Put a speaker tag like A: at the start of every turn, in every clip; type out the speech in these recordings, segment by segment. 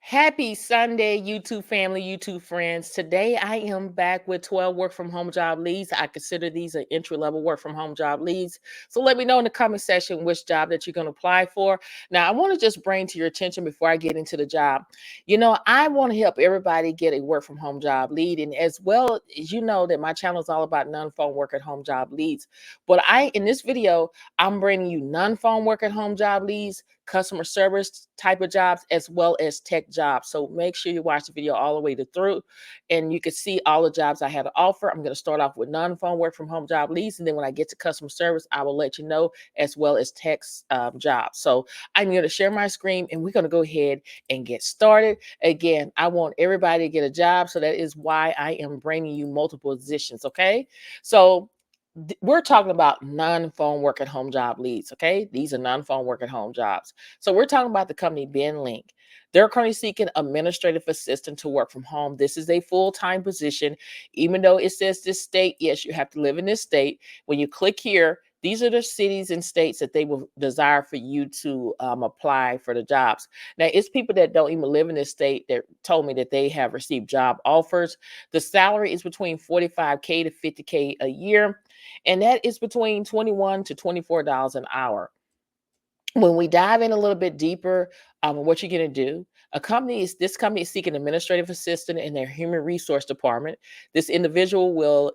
A: Happy Sunday, YouTube family, YouTube friends. Today I am back with 12 work from home job leads. I consider these an entry level work from home job leads. So let me know in the comment section which job that you're going to apply for. Now, I want to just bring to your attention before I get into the job. I want to help everybody get a work from home job lead. And as well as you know that my channel is all about non-phone work at home job leads. But in this video, I'm bringing you non-phone work at home job leads, customer service type of jobs, as well as tech jobs. So make sure you watch the video all the way through and you can see all the jobs I had to offer. I'm going to start off with non-phone work from home job leads. And then when I get to customer service, I will let you know, as well as tech jobs. So I'm going to share my screen and we're going to go ahead and get started. Again, I want everybody to get a job. So that is why I am bringing you multiple positions. Okay. So we're talking about non-phone work at home job leads. Okay. These are non-phone work at home jobs. So we're talking about the company Benelynk. They're currently seeking administrative assistant to work from home. This is a full-time position. Even though it says this state, yes, you have to live in this state. When you click here, these are the cities and states that they will desire for you to apply for the jobs. Now, it's people that don't even live in this state that told me that they have received job offers. The salary is between 45K to 50K a year, and that is between $21 to $24 an hour. When we dive in a little bit deeper, what you're going to do, this company is seeking administrative assistant in their human resource department. This individual will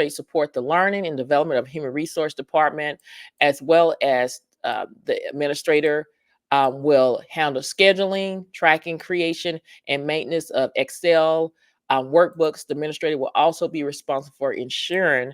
A: support the learning and development of human resource department, as well as the administrator will handle scheduling, tracking, creation, and maintenance of Excel workbooks. The administrator will also be responsible for ensuring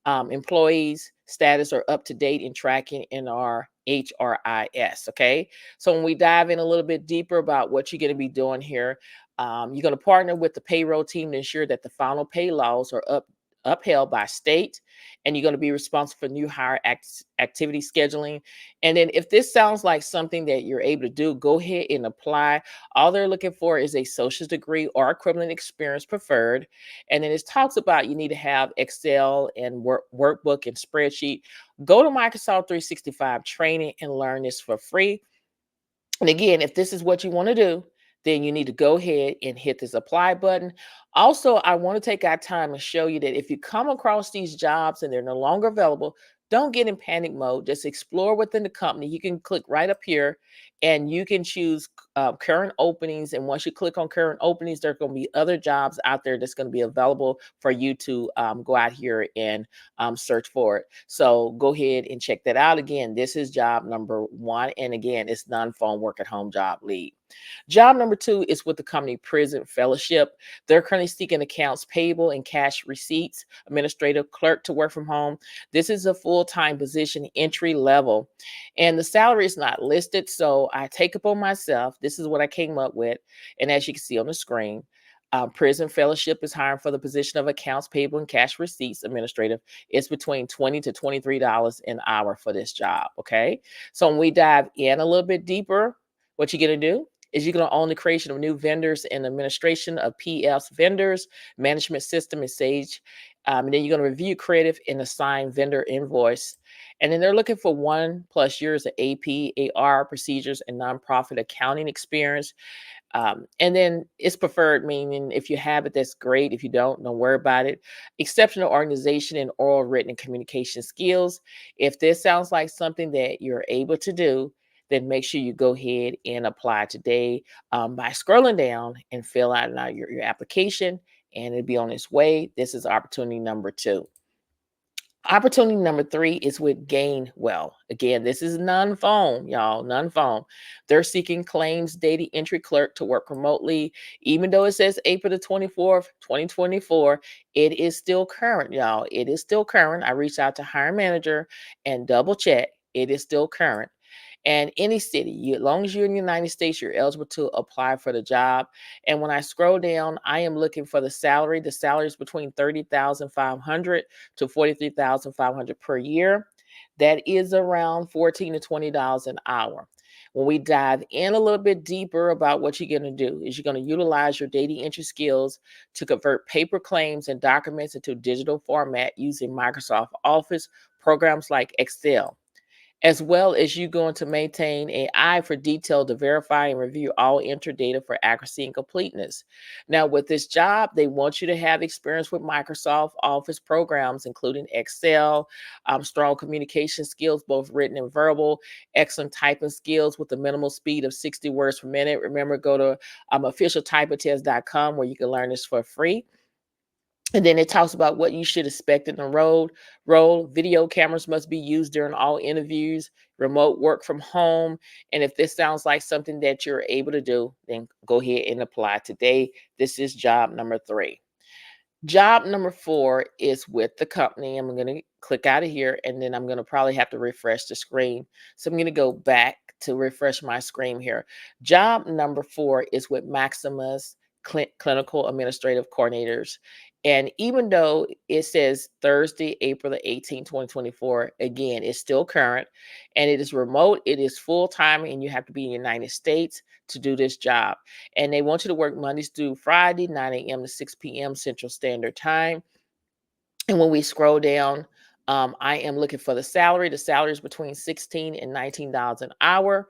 A: employees' status are up to date in tracking in our HRIS. Okay. So when we dive in a little bit deeper about what you're going to be doing here, you're going to partner with the payroll team to ensure that the final pay laws are upheld by state, and you're going to be responsible for new hire activity scheduling. And then if this sounds like something that you're able to do, go ahead and apply. All they're looking for is a associate's degree or equivalent experience preferred. And then it talks about you need to have Excel and workbook and spreadsheet. Go to Microsoft 365 training and learn this for free. And again, if this is what you want to do, then you need to go ahead and hit this apply button. Also, I want to take our time and show you that if you come across these jobs and they're no longer available, don't get in panic mode. Just explore within the company. You can click right up here and you can choose current openings. And once you click on current openings, there are going to be other jobs out there that's going to be available for you to go out here and search for it. So go ahead and check that out. Again, this is job number 1. And again, it's non-phone work at home job lead. Job number 2 is with the company Prison Fellowship. They're currently seeking accounts payable and cash receipts, administrative clerk to work from home. This is a full-time position, entry level, and the salary is not listed. So I take upon myself. This is what I came up with. And as you can see on the screen, Prison Fellowship is hiring for the position of accounts payable and cash receipts administrative. It's between $20 to $23 an hour for this job. Okay. So when we dive in a little bit deeper, what you're going to do is you're going to own the creation of new vendors and administration of PF's vendors, management system and Sage. And then you're going to review creative and assign vendor invoice. And then they're looking for 1+ years of AP, AR procedures, and nonprofit accounting experience. And then it's preferred, meaning if you have it, that's great. If you don't worry about it. Exceptional organization and oral, written, and communication skills. If this sounds like something that you're able to do, then make sure you go ahead and apply today by scrolling down and fill out now your application, and it'll be on its way. This is opportunity number 2. Opportunity number 3 is with GainWell. Again, this is non-phone, y'all, non-phone. They're seeking claims data entry clerk to work remotely. Even though it says April the 24th, 2024, it is still current, y'all. It is still current. I reached out to hiring manager and double check. It is still current. And any city, as long as you're in the United States, you're eligible to apply for the job. And when I scroll down, I am looking for the salary. The salary is between $30,500 to $43,500 per year. That is around $14 to $20 an hour. When we dive in a little bit deeper about what you're going to do, is you're going to utilize your data entry skills to convert paper claims and documents into digital format using Microsoft Office programs like Excel. as well as you going to maintain an eye for detail to verify and review all entered data for accuracy and completeness. Now, with this job, they want you to have experience with Microsoft Office programs, including Excel, strong communication skills, both written and verbal, excellent typing skills with a minimal speed of 60 words per minute. Remember, go to officialtypetest.com where you can learn this for free. And then it talks about what you should expect in the role. Video cameras must be used during all interviews, remote work from home. And if this sounds like something that you're able to do, then go ahead and apply today. This is job number 3. Job number 4 is with the company. I'm going to click out of here and then I'm going to probably have to refresh the screen. So I'm going to go back to refresh my screen here. Job number 4 is with Maximus Clinical Administrative Coordinators. And even though it says Thursday, April the 18th, 2024, again, it's still current and it is remote, it is full time, and you have to be in the United States to do this job. And they want you to work Mondays through Friday, 9 a.m. to 6 p.m. Central Standard Time. And when we scroll down, I am looking for the salary. The salary is between $16 and $19 an hour.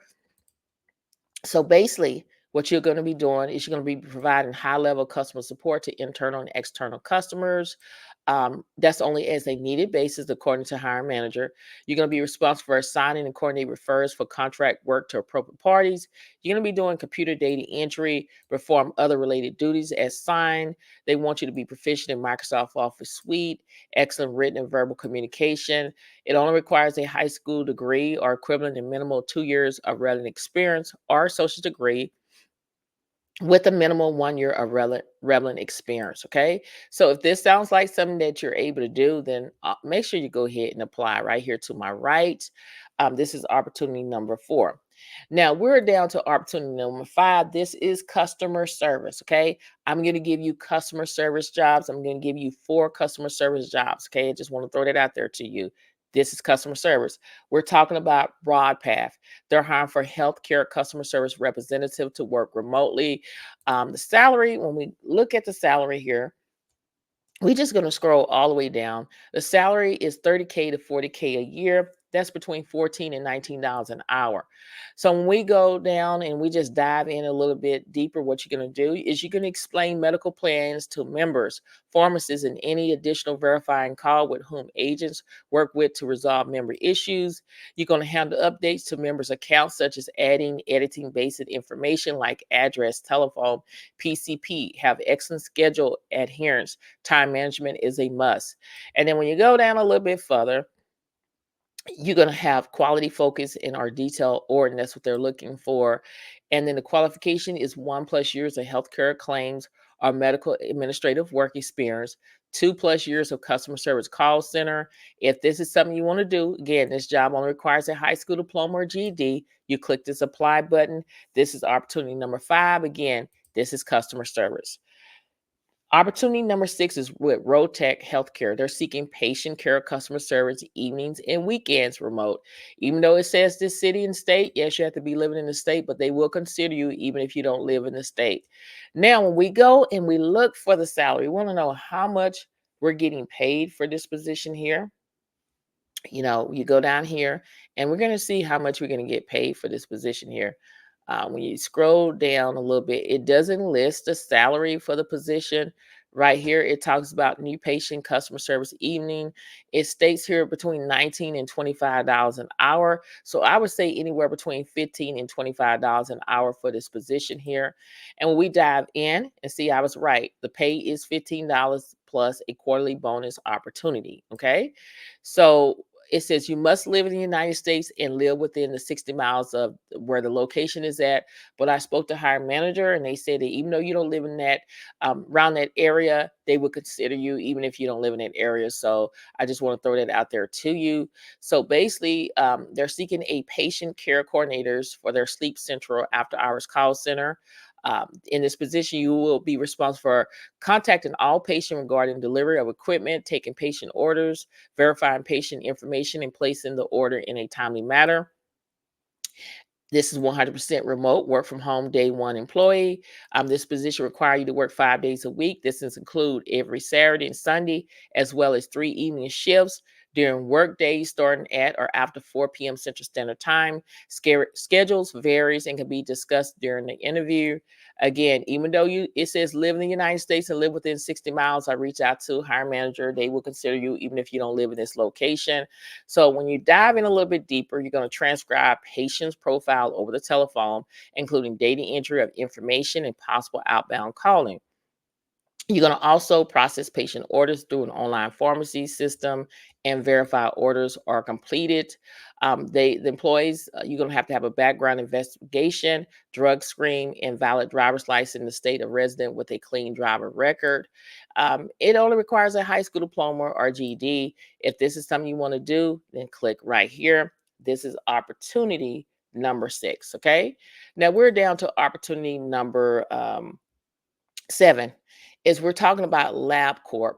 A: So basically, what you're going to be doing is you're going to be providing high level customer support to internal and external customers. That's only as a needed basis, according to hiring manager. You're going to be responsible for assigning and coordinating refers for contract work to appropriate parties. You're going to be doing computer data entry, perform other related duties as assigned. They want you to be proficient in Microsoft Office Suite, excellent written and verbal communication. It only requires a high school degree or equivalent and minimal 2 years of relevant experience or associate degree with a minimum 1 year of relevant experience. Okay. So if this sounds like something that you're able to do, then make sure you go ahead and apply right here to my right. This is opportunity number 4. Now we're down to opportunity number 5. This is customer service. Okay. I'm going to give you customer service jobs. I'm going to give you 4 customer service jobs. Okay. I just want to throw that out there to you. This is customer service. We're talking about BroadPath. They're hiring for healthcare customer service representative to work remotely. The salary, when we look at the salary here, we're just going to scroll all the way down. The salary is $30K to $40K a year. That's between $14 and $19 an hour. So when we go down and we just dive in a little bit deeper, what you're going to do is you're going to explain medical plans to members, pharmacists, and any additional verifying call with whom agents work with to resolve member issues. You're going to handle updates to members' accounts, such as adding, editing basic information like address, telephone, PCP, have excellent schedule adherence. Time management is a must. And then when you go down a little bit further, you're going to have quality focus in our detail order. That's what they're looking for. And then the qualification is 1+ years of healthcare claims or medical administrative work experience, 2+ years of customer service call center. If this is something you want to do, again, this job only requires a high school diploma or GED. You click this apply button. This is opportunity number 5. Again, this is customer service. Opportunity number 6 is with Rotech Healthcare. They're seeking patient care, customer service, evenings and weekends remote. Even though it says this city and state, yes, you have to be living in the state, but they will consider you even if you don't live in the state. Now, when we go and we look for the salary, we want to know how much we're getting paid for this position here. You go down here and we're going to see how much we're going to get paid for this position here. When you scroll down a little bit, it doesn't list the salary for the position. Right here, it talks about new patient customer service evening. It states here between $19 and $25 an hour. So I would say anywhere between $15 and $25 an hour for this position here. And when we dive in and see, I was right. The pay is $15 plus a quarterly bonus opportunity. Okay. So it says you must live in the United States and live within the 60 miles of where the location is at. But I spoke to hiring manager and they said that even though you don't live in that around that area, they would consider you even if you don't live in that area. So I just want to throw that out there to you. So basically, they're seeking a patient care coordinators for their Sleep Central after hours call center. In this position, you will be responsible for contacting all patients regarding delivery of equipment, taking patient orders, verifying patient information, and placing the order in a timely manner. This is 100% remote, work from home, day one employee. This position requires you to work 5 days a week. This is include every Saturday and Sunday, as well as 3 evening shifts. during work days starting at or after 4 p.m. Central Standard Time. Schedules varies and can be discussed during the interview. Again, even though it says live in the United States and live within 60 miles, I reach out to hiring manager. They will consider you even if you don't live in this location. So when you dive in a little bit deeper, you're going to transcribe patient's profile over the telephone, including data entry of information and possible outbound calling. You're going to also process patient orders through an online pharmacy system and verify orders are completed. The employees, you're going to have a background investigation, drug screen, and valid driver's license in the state of resident with a clean driver record. It only requires a high school diploma or GED. If this is something you want to do, then click right here. This is opportunity number 6. Okay. Now we're down to opportunity number 7 is we're talking about LabCorp.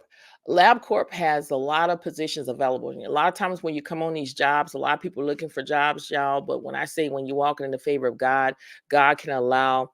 A: LabCorp has a lot of positions available. And a lot of times when you come on these jobs, a lot of people are looking for jobs, y'all. But when I say when you're walking in the favor of God, God can allow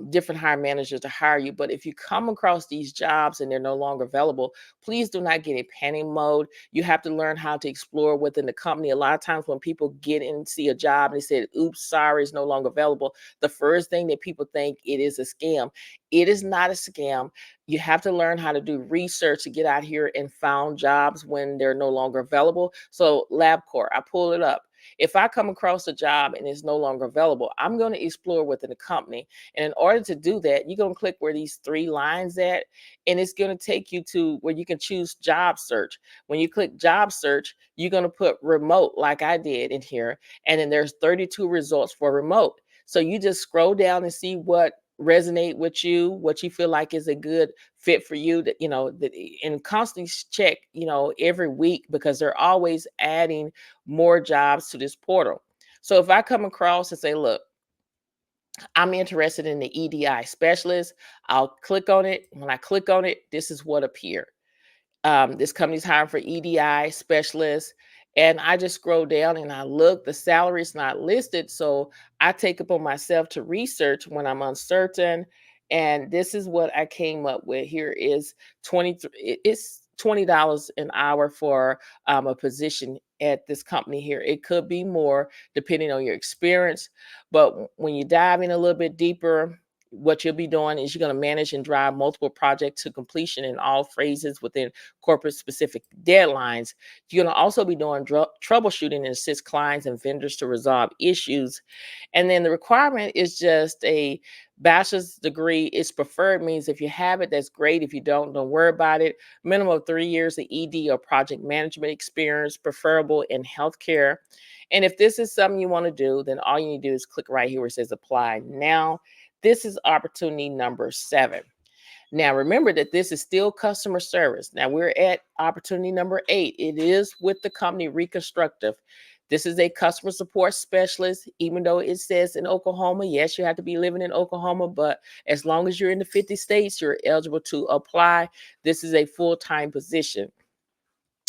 A: different hiring managers to hire you. But if you come across these jobs and they're no longer available, please do not get in panic mode. You have to learn how to explore within the company. A lot of times when people get in and see a job and they say, oops, sorry, it's no longer available, the first thing that people think it is a scam. It is not a scam. You have to learn how to do research to get out here and found jobs when they're no longer available. So LabCorp, I pull it up. If I come across a job and it's no longer available, I'm going to explore within the company. And in order to do that, you're going to click where these 3 lines at, and it's going to take you to where you can choose job search. When you click job search, you're going to put remote like I did in here. And then there's 32 results for remote. So you just scroll down and see what resonate with you, what you feel like is a good fit for you, that and constantly check every week, because they're always adding more jobs to this portal. So if I come across and say, look, I'm interested in the EDI specialist, I'll click on it. When I click on it, this is what appeared. This company's hiring for EDI specialists. And I just scroll down and I look, the salary is not listed. So I take upon myself to research when I'm uncertain. And this is what I came up with. Here is 23, it's $20 an hour for a position at this company here. It could be more depending on your experience. But when you dive in a little bit deeper, what you'll be doing is you're going to manage and drive multiple projects to completion in all phases within corporate specific deadlines. You're going to also be doing troubleshooting and assist clients and vendors to resolve issues. And then the requirement is just a bachelor's degree. It's preferred, means if you have it, that's great. If you don't worry about it. Minimum of 3 years of ED or project management experience, preferable in healthcare. And if this is something you want to do, then all you need to do is click right here where it says apply now. This is opportunity number 7. Now, remember that this is still customer service. Now, we're at opportunity number 8. It is with the company Reconstructive. This is a customer support specialist, even though it says in Oklahoma. Yes, you have to be living in Oklahoma, but as long as you're in the 50 states, you're eligible to apply. This is a full-time position.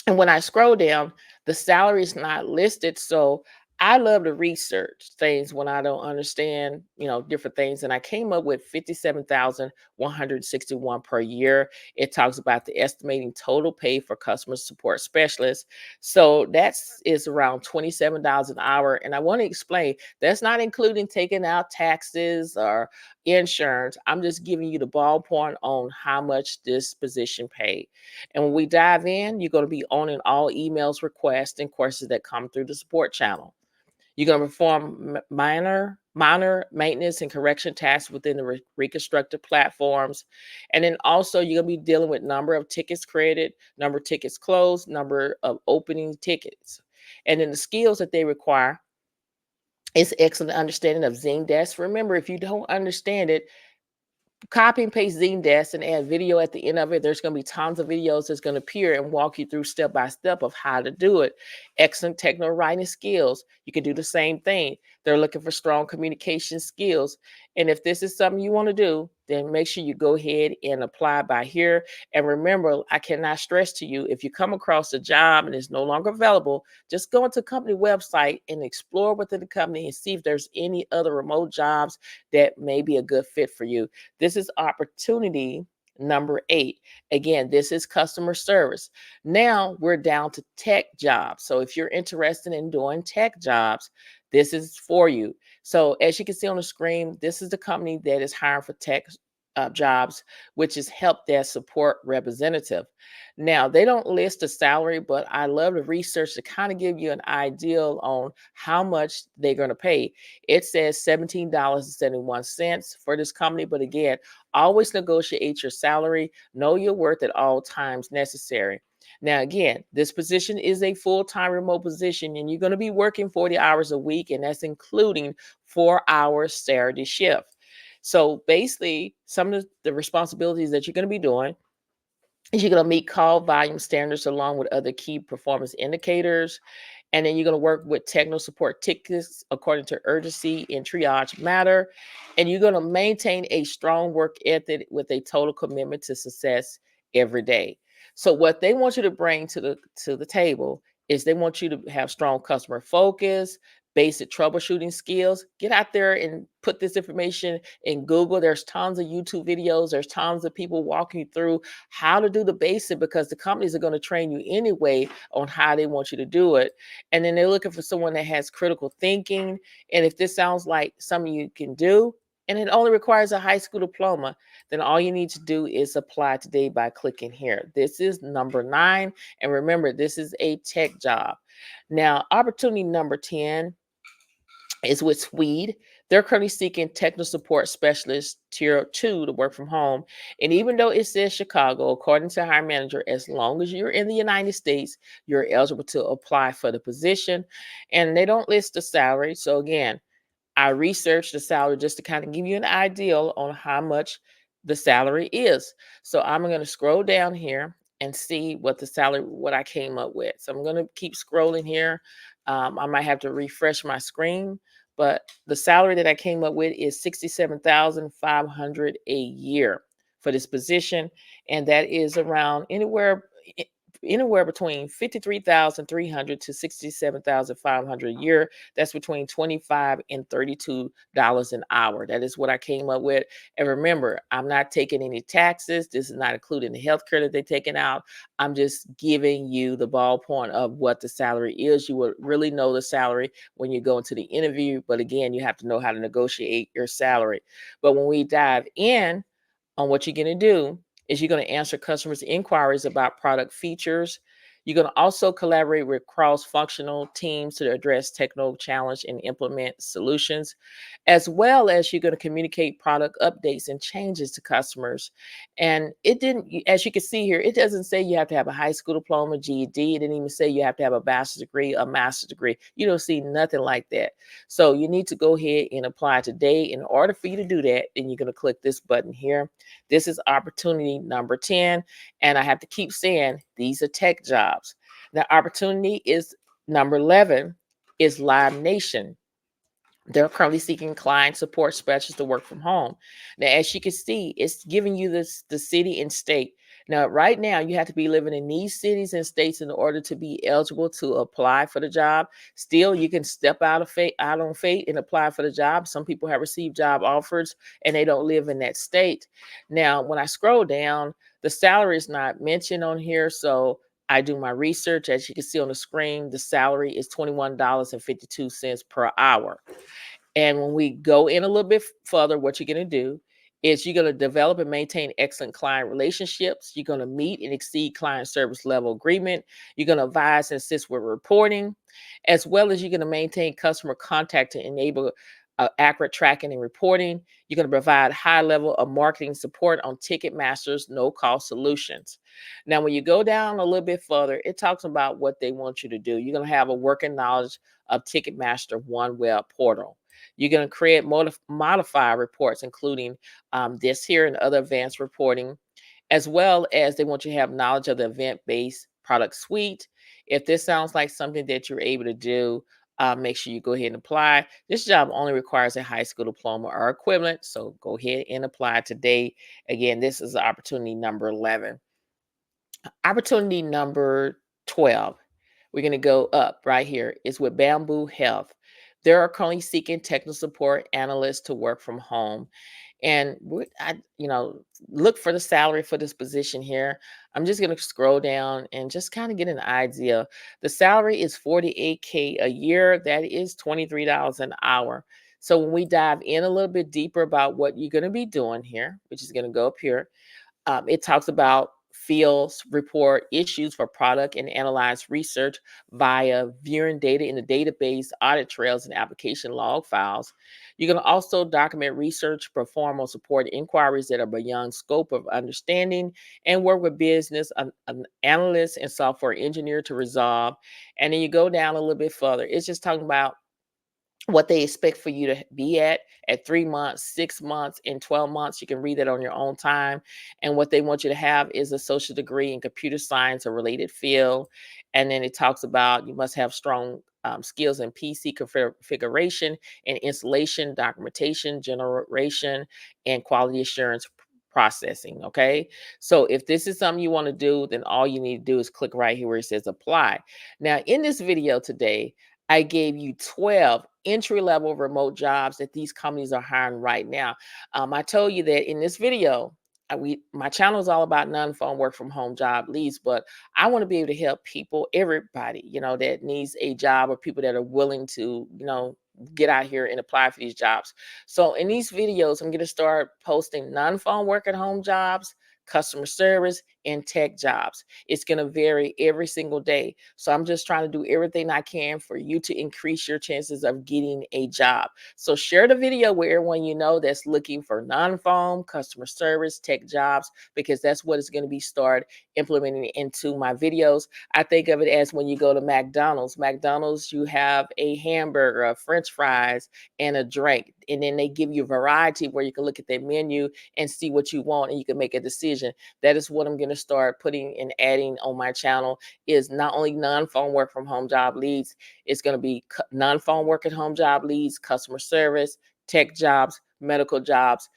A: And when I scroll down, the salary is not listed. So I love to research things when I don't understand, different things. And I came up with 57,161 per year. It talks about the estimating total pay for customer support specialists. So is around $27 an hour. And I want to explain that's not including taking out taxes or insurance. I'm just giving you the ballpark on how much this position paid. And when we dive in, you're going to be owning all emails, requests, and courses that come through the support channel. You're going to perform minor maintenance and correction tasks within the reconstructed platforms. And then also you're going to be dealing with number of tickets created, number of tickets closed, number of opening tickets. And then the skills that they require is excellent understanding of Zendesk. Remember, if you don't understand it, copy and paste Zendesk and add video at the end of it. There's going to be tons of videos that's going to appear and walk you through step by step of how to do it. Excellent technical writing skills. You can do the same thing. They're looking for strong communication skills. And if this is something you want to do, then make sure you go ahead and apply by here. And remember, I cannot stress to you, if you come across a job and it's no longer available, just go into the company website and explore within the company and see if there's any other remote jobs that may be a good fit for you. This is opportunity number 8. Again, this is customer service. Now we're down to tech jobs. So if you're interested in doing tech jobs, this is for you. So as you can see on the screen, this is the company that is hiring for tech jobs, which is help desk support representative. Now they don't list the salary, but I love the research to kind of give you an idea on how much they're going to pay. It says $17.71 for this company, but again, always negotiate your salary. Know your worth at all times necessary. Now, again, this position is a full-time remote position, and you're going to be working 40 hours a week, and that's including 4 hours Saturday shift. So basically, some of the responsibilities that you're going to be doing is you're going to meet call volume standards along with other key performance indicators. And then you're going to work with technical support tickets according to urgency and triage matter. And you're going to maintain a strong work ethic with a total commitment to success every day. So what they want you to bring to the table is they want you to have strong customer focus, basic troubleshooting skills. Get out there and put this information in Google. There's tons of YouTube videos. There's tons of people walking you through how to do the basic, because the companies are going to train you anyway on how they want you to do it. And then they're looking for someone that has critical thinking. And if this sounds like something you can do, and it only requires a high school diploma, then all you need to do is apply today by clicking here. This is number 9. And remember, this is a tech job. Now, opportunity number 10 is with Sweed. They're currently seeking technical support specialist tier 2 to work from home. And even though it says Chicago, according to hiring manager, as long as you're in the United States, you're eligible to apply for the position. And they don't list the salary. So again, I researched the salary just to kind of give you an idea on how much the salary is. So I'm going to scroll down here and see what I came up with. So I'm going to keep scrolling here. I might have to refresh my screen, but the salary that I came up with is 67,500 a year for this position, and that is around anywhere between 53,300 to 67,500 a year. That's between 25 and $32 an hour. That is what I came up with. And remember, I'm not taking any taxes. This is not including the health care that they're taking out. I'm just giving you the ballpoint of what the salary is. You will really know the salary when you go into the interview. But again, you have to know how to negotiate your salary. But when we dive in on what you're going to do, is you're going to answer customers' inquiries about product features. You're going to also collaborate with cross-functional teams to address technical challenge and implement solutions, as well as you're going to communicate product updates and changes to customers. And it didn't, as you can see here, it doesn't say you have to have a high school diploma, GED. It didn't even say you have to have a bachelor's degree, a master's degree. You don't see nothing like that. So you need to go ahead and apply today. In order for you to do that, then you're going to click this button here. This is opportunity number 10. And I have to keep saying these are tech jobs. Now, opportunity is number 11 is LiveNation. They're currently seeking client support specialists to work from home. Now, as you can see, it's giving you the city and state. Now, right now, you have to be living in these cities and states in order to be eligible to apply for the job. Still, you can step out on faith and apply for the job. Some people have received job offers and they don't live in that state. Now, when I scroll down, the salary is not mentioned on here, so I do my research. As you can see on the screen, the salary is $21.52 per hour. And when we go in a little bit further, what you're going to do is you're going to develop and maintain excellent client relationships. You're going to meet and exceed client service level agreement. You're going to advise and assist with reporting, as well as you're going to maintain customer contact to enable accurate tracking and reporting. You're going to provide high level of marketing support on Ticketmaster's no-cost solutions. Now, when you go down a little bit further, it talks about what they want you to do. You're going to have a working knowledge of Ticketmaster One Web portal. You're going to create modify reports, including this here and other advanced reporting, as well as they want you to have knowledge of the event-based product suite. If this sounds like something that you're able to do, make sure you go ahead and apply. This job only requires a high school diploma or equivalent, so go ahead and apply today. Again, this is opportunity number 11. Opportunity number 12. We're going to go up right here. It's with Bamboo Health. They're currently seeking technical support analysts to work from home. And look for the salary for this position here. I'm just going to scroll down and just kind of get an idea. The salary is 48K a year. That is $23 an hour. So when we dive in a little bit deeper about what you're going to be doing here, which is going to go up here, it talks about fields report issues for product and analyze research via viewing data in the database, audit trails, and application log files. You're going to also document research, perform or support inquiries that are beyond scope of understanding, and work with business an analyst and software engineer to resolve. And then you go down a little bit further. It's just talking about what they expect for you to be at 3 months, 6 months, and 12 months. You can read that on your own time. And what they want you to have is a social degree in computer science or related field. And then it talks about you must have strong skills in PC configuration and installation, documentation, generation, and quality assurance processing. Okay. So if this is something you want to do, then all you need to do is click right here where it says apply. Now, in this video today, I gave you 12 entry level remote jobs that these companies are hiring right now. I told you that in this video, my channel is all about non-phone work from home job leads, but I want to be able to help people, everybody, that needs a job or people that are willing to, get out here and apply for these jobs. So in these videos, I'm going to start posting non-phone work at home jobs, customer service, and tech jobs. It's going to vary every single day. So I'm just trying to do everything I can for you to increase your chances of getting a job. So share the video with everyone you know that's looking for non-phone, customer service, tech jobs, because that's what is going to be started implementing into my videos. I think of it as when you go to McDonald's. McDonald's, you have a hamburger, a French fries, and a drink. And then they give you a variety where you can look at their menu and see what you want and you can make a decision. That is what I'm going to start putting and adding on my channel, is not only non-phone work from home job leads, it's going to be non-phone work at home job leads, customer service, tech jobs, medical jobs,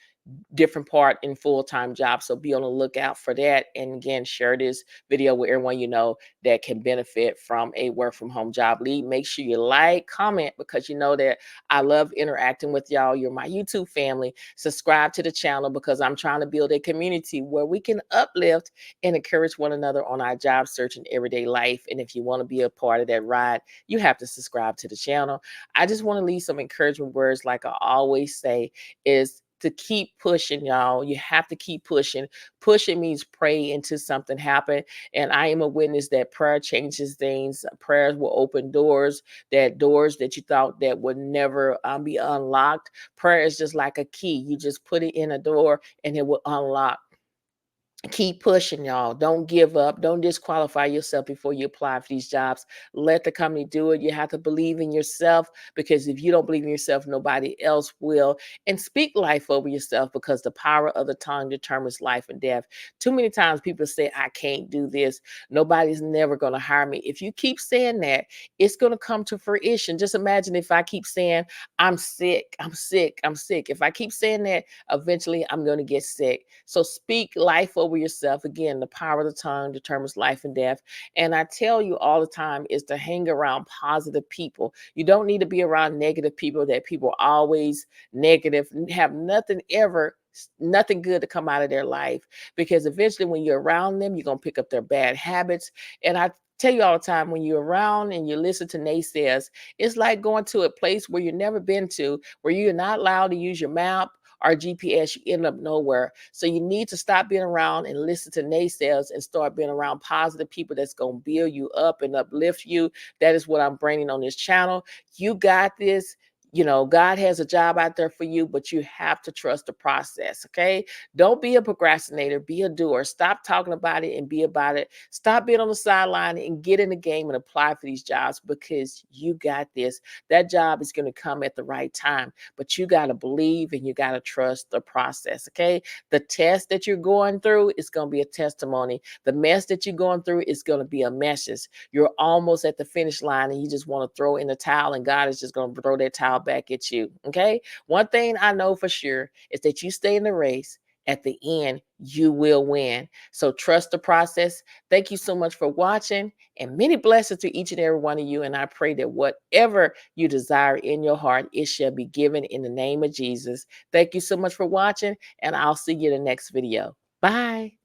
A: different part in full-time jobs. So be on the lookout for that. And again, share this video with everyone you know that can benefit from a work from home job lead. Make sure you like, comment, because you know that I love interacting with y'all. You're my YouTube family. Subscribe to the channel because I'm trying to build a community where we can uplift and encourage one another on our job search and everyday life. And if you want to be a part of that ride, you have to subscribe to the channel. I just want to leave some encouragement words, like I always say, is to keep pushing, y'all. You have to keep pushing. Pushing means pray until something happen. And I am a witness that prayer changes things. Prayers will open doors, that doors that you thought that would never be unlocked. Prayer is just like a key. You just put it in a door and it will unlock. Keep pushing, y'all. Don't give up. Don't disqualify yourself before you apply for these jobs. Let the company do it. You have to believe in yourself, because if you don't believe in yourself, nobody else will. And speak life over yourself, because the power of the tongue determines life and death. Too many times people say, I can't do this. Nobody's never going to hire me. If you keep saying that, it's going to come to fruition. Just imagine if I keep saying, I'm sick, I'm sick, I'm sick. If I keep saying that, eventually I'm going to get sick. So speak life over yourself. Again, the power of the tongue determines life and death. And I tell you all the time is to hang around positive people. You don't need to be around negative people, that people are always negative, have nothing good to come out of their life, because eventually when you're around them, you're going to pick up their bad habits. And I tell you all the time, when you're around and you listen to naysayers, it's like going to a place where you've never been to, where you're not allowed to use your map or GPS. You end up nowhere. So you need to stop being around and listen to naysayers and start being around positive people that's going to build you up and uplift you. That is what I'm bringing on this channel. You got this. God has a job out there for you, but you have to trust the process. Okay. Don't be a procrastinator, be a doer. Stop talking about it and be about it. Stop being on the sideline and get in the game and apply for these jobs, because you got this. That job is going to come at the right time, but you got to believe and you got to trust the process. Okay. The test that you're going through is going to be a testimony. The mess that you're going through is going to be a message. You're almost at the finish line and you just want to throw in the towel, and God is just going to throw that towel back at you. Okay. One thing I know for sure is that you stay in the race at the end, you will win. So trust the process. Thank you so much for watching, and many blessings to each and every one of you. And I pray that whatever you desire in your heart, it shall be given in the name of Jesus. Thank you so much for watching, and I'll see you in the next video. Bye.